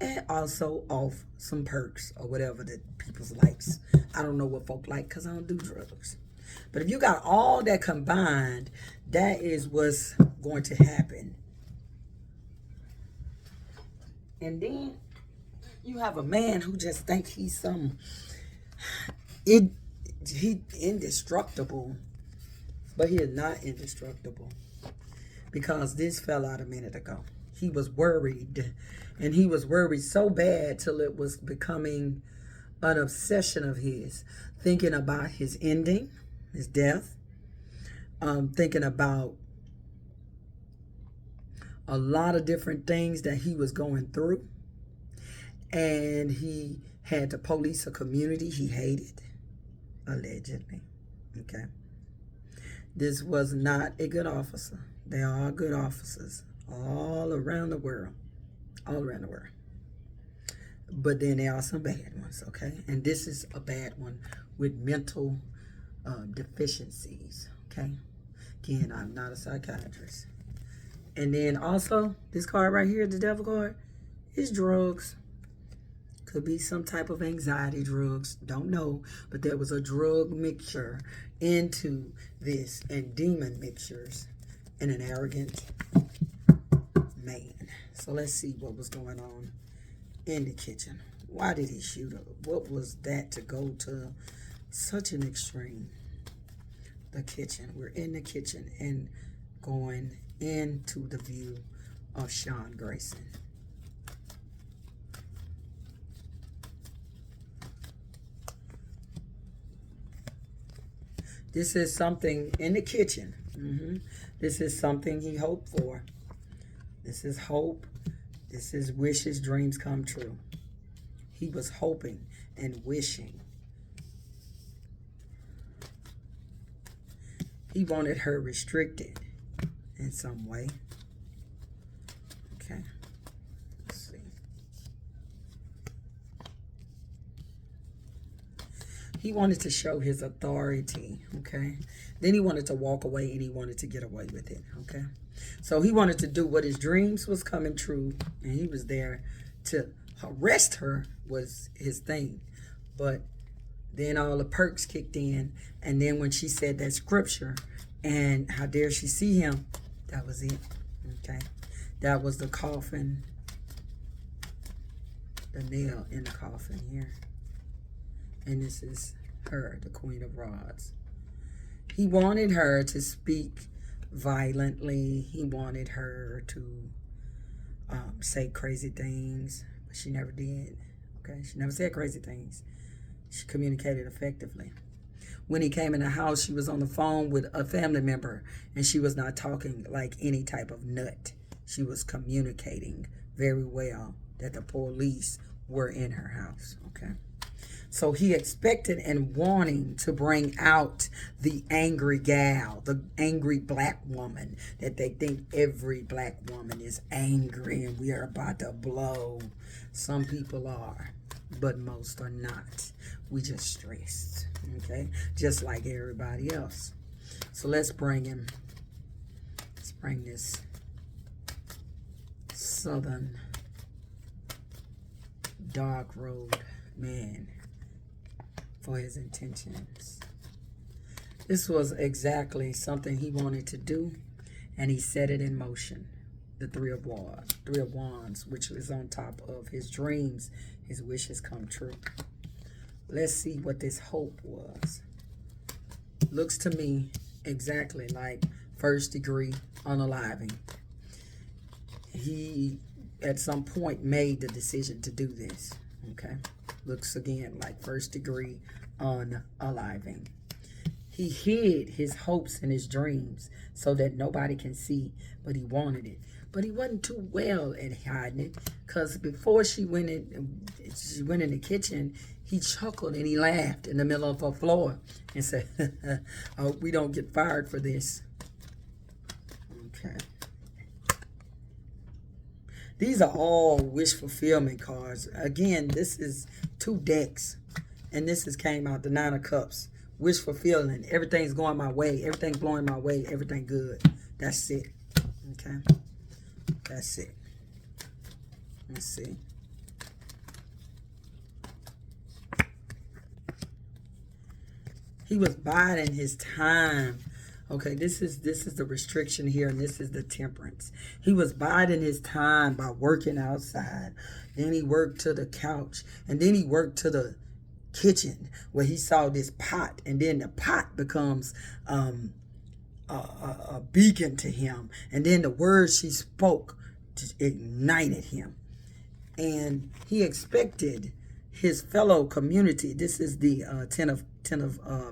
and also off some perks or whatever that people's likes. I don't know what folk like because I don't do drugs. But if you got all that combined, that is what's going to happen. And then you have a man who just thinks he's he indestructible, but he is not indestructible because this fell out a minute ago. he was worried. And he was worried so bad till it was becoming an obsession of his, thinking about his ending, his death, thinking about a lot of different things that he was going through. And he had to police a community he hated, allegedly. Okay. This was not a good officer. They are good officers all around the world. All around the world. But then there are some bad ones, okay? And this is a bad one with mental deficiencies, okay? Again, I'm not a psychiatrist. And then also, this card right here, the devil card, is drugs. Could be some type of anxiety drugs. Don't know. But there was a drug mixture into this, and demon mixtures, and an arrogant man. So let's see what was going on in the kitchen. Why did he shoot her? What was that to go to such an extreme? The kitchen. We're in the kitchen and going into the view of Sean Grayson. This is something in the kitchen. This is something he hoped for. This is hope. This is wishes, dreams come true. He was hoping and wishing. He wanted her restricted in some way. Okay. Let's see. He wanted to show his authority, okay? Then he wanted to walk away, and he wanted to get away with it, okay? So he wanted to do what his dreams was coming true, and he was there to arrest her was his thing. But then all the perks kicked in, and then when she said that scripture, and how dare she see him, that was it, okay? That was the coffin, the nail in the coffin here. And this is her, the Queen of Rods. He wanted her to speak violently. He wanted her to say crazy things, but she never did. Okay, she never said crazy things. She communicated effectively. When he came in the house, she was on the phone with a family member, and she was not talking like any type of nut. She was communicating very well that the police were in her house. Okay. So he expected and wanting to bring out the angry gal, the angry black woman, that they think every black woman is angry and we are about to blow. Some people are, but most are not. We just stressed, okay? Just like everybody else. So let's bring him. Let's bring this Southern dark road man for his intentions. This was exactly something he wanted to do, and he set it in motion. The Three of Wands, which is on top of his dreams, his wishes come true. Let's see what this hope was. Looks to me exactly like first degree unaliving. He, at some point, made the decision to do this, okay? Looks again like first degree unaliving. He hid his hopes and his dreams so that nobody can see, but he wanted it. But he wasn't too well at hiding it, because before she went in the kitchen, he chuckled and he laughed in the middle of her floor and said, I hope we don't get fired for this. Okay. These are all wish fulfillment cards. Again, this is 2 decks. And this came out the 9 of Cups. Wish fulfilling. Everything's going my way. Everything's blowing my way. Everything good. That's it. Okay. That's it. Let's see. He was biding his time. Okay, this is the restriction here, and this is the temperance. He was biding his time by working outside. Then he worked to the couch, and then he worked to the kitchen where he saw this pot, and then the pot becomes a beacon to him. And then the words she spoke ignited him. And he expected his fellow community. This is the ten of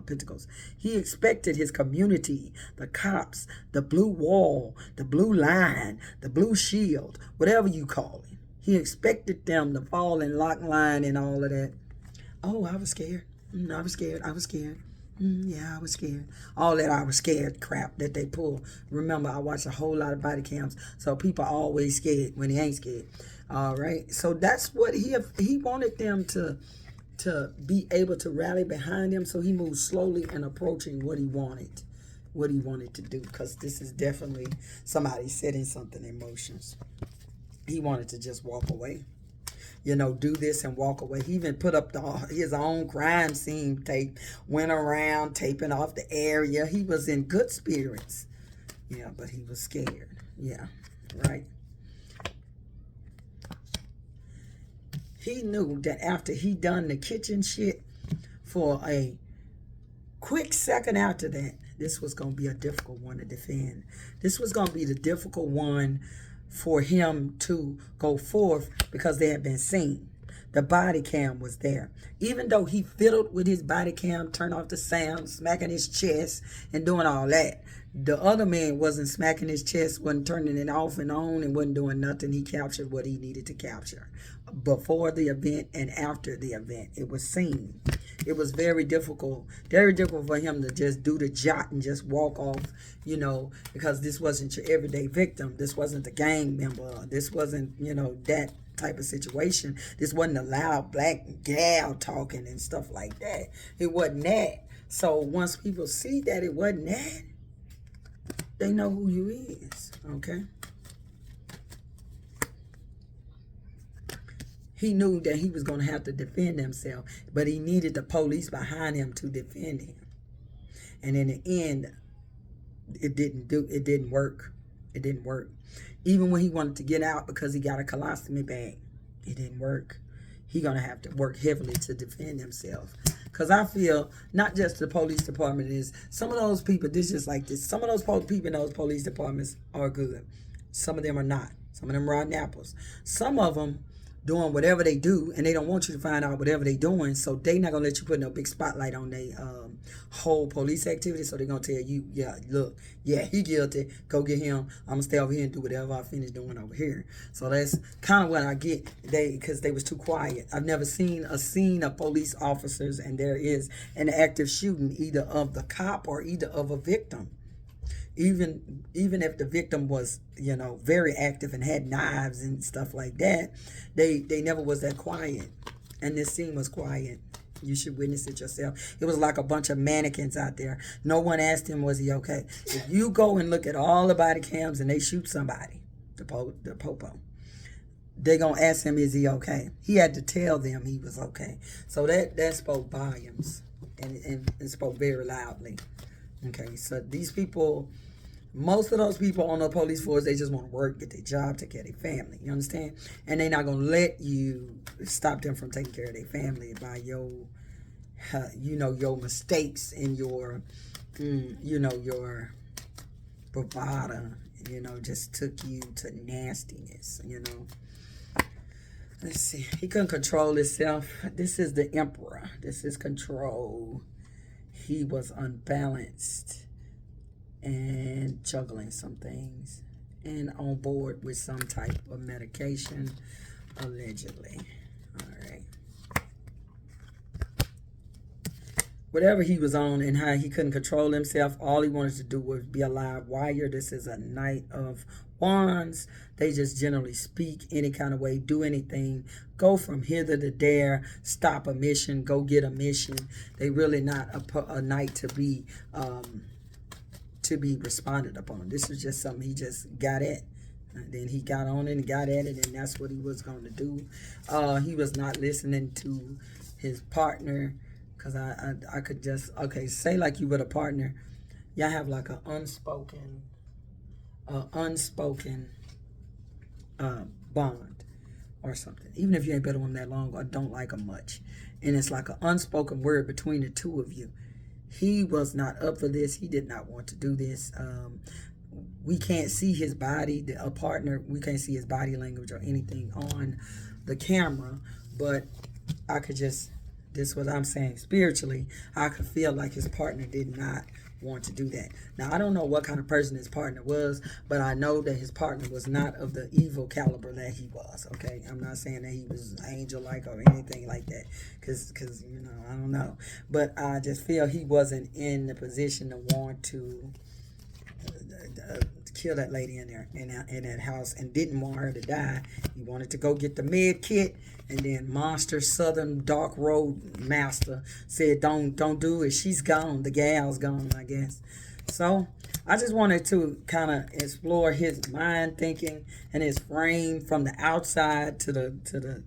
Pentacles. He expected his community, the cops, the blue wall, the blue line, the blue shield, whatever you call it. He expected them to fall in lock line and all of that. Oh, I was scared. I was scared. I was scared. Yeah, I was scared. All that I was scared crap that they pull. Remember, I watch a whole lot of body cams, so people are always scared when they ain't scared. All right, so that's what he wanted them to be able to rally behind him. So he moved slowly and approaching what he wanted to do, because this is definitely somebody setting something in motions. He wanted to just walk away. Do this and walk away. He even put up his own crime scene tape, went around taping off the area. He was in good spirits. Yeah, but he was scared. Yeah, right. He knew that after he done the kitchen shit, for a quick second after that, this was going to be a difficult one to defend. This was going to be the difficult one for him to go forth, because they had been seen. The body cam was there. Even though he fiddled with his body cam, turned off the sound, smacking his chest and doing all that, the other man wasn't smacking his chest, wasn't turning it off and on, and wasn't doing nothing. He captured what he needed to capture before the event and after the event. It was seen. It was very difficult for him to just do the jot and just walk off, because this wasn't your everyday victim. This wasn't the gang member. This wasn't, that type of situation. This wasn't a loud black gal talking and stuff like that. It wasn't that. So once people see that it wasn't that, they know who you is, okay? He knew that he was going to have to defend himself, but he needed the police behind him to defend him. And in the end, it didn't work. It didn't work. Even when he wanted to get out because he got a colostomy bag, it didn't work. He's going to have to work heavily to defend himself. Because I feel not just the police department is, some of those people, this just like this, some of those people in those police departments are good. Some of them are not. Some of them are rotten apples. Some of them doing whatever they do, and they don't want you to find out whatever they doing, so they not going to let you put no big spotlight on their whole police activity. So they're going to tell you, yeah, look, yeah, he guilty, go get him, I'm going to stay over here and do whatever I finish doing over here. So that's kind of what I get, because they was too quiet. I've never seen a scene of police officers and there is an active shooting, either of the cop or either of a victim. Even if the victim was, very active and had knives and stuff like that, they never was that quiet. And this scene was quiet. You should witness it yourself. It was like a bunch of mannequins out there. No one asked him, was he okay? If you go and look at all the body cams and they shoot somebody, the popo, they're going to ask him, is he okay? He had to tell them he was okay. So that spoke volumes and spoke very loudly. Okay, so these people, most of those people on the police force, they just want to work, get their job, take care of their family. You understand? And they're not going to let you stop them from taking care of their family by your mistakes and your bravado, just took you to nastiness, Let's see. He couldn't control himself. This is the Emperor. This is control. He was unbalanced and juggling some things and on board with some type of medication, allegedly. All right. Whatever he was on and how he couldn't control himself, all he wanted to do was be a live wire. This is a Knight of Wands. They just generally speak any kind of way, do anything, go from hither to there, stop a mission, go get a mission. They really not a knight to be responded upon. This is just something he just got at. And then he got on it and got at it, and that's what he was going to do. He was not listening to his partner, because I could just, say like you with a partner, y'all have like an unspoken bond or something. Even if you ain't been with them that long or don't like them much. And it's like an unspoken word between the two of you. He was not up for this. He did not want to do this. we can't see his body, a partner, we can't see his body language or anything on the camera, but I could just, this is what I'm saying, spiritually, I could feel like his partner did not want to do that. Now, I don't know what kind of person his partner was, but I know that his partner was not of the evil caliber that he was, okay? I'm not saying that he was angel-like or anything like that, because you know, I don't know. But I just feel he wasn't in the position to want to kill that lady in there, in that house, and didn't want her to die. He wanted to go get the med kit, and then Monster Southern Dark Road Master said, don't do it. She's gone. The gal's gone, I guess. So I just wanted to kind of explore his mind thinking and his frame from the outside to the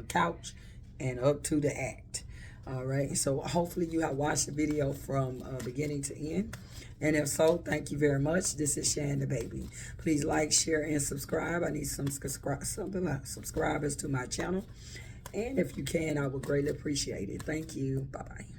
couch and up to the act. All right, so hopefully you have watched the video from beginning to end. And if so, thank you very much. This is Shan the Baby. Please like, share, and subscribe. I need some subscribers to my channel. And if you can, I would greatly appreciate it. Thank you. Bye-bye.